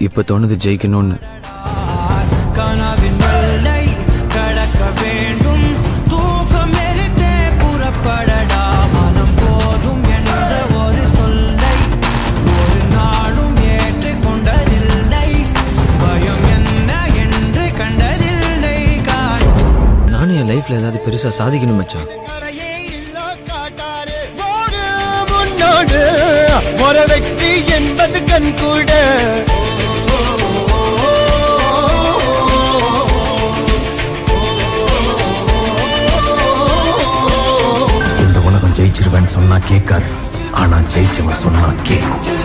இப்ப தோணுது ஜெயிக்கணும்னு. நானும் என் லைஃப்ல ஏதாவது பெருசா சாதிக்கணும் மச்சான். ஒரு வெற்றி என்பது கண் கூட. இந்த உலகம் ஜெயிச்சிருவேன்னு சொன்னா கேட்காது, ஆனா ஜெயிச்சவன் சொன்னா கேட்கும்.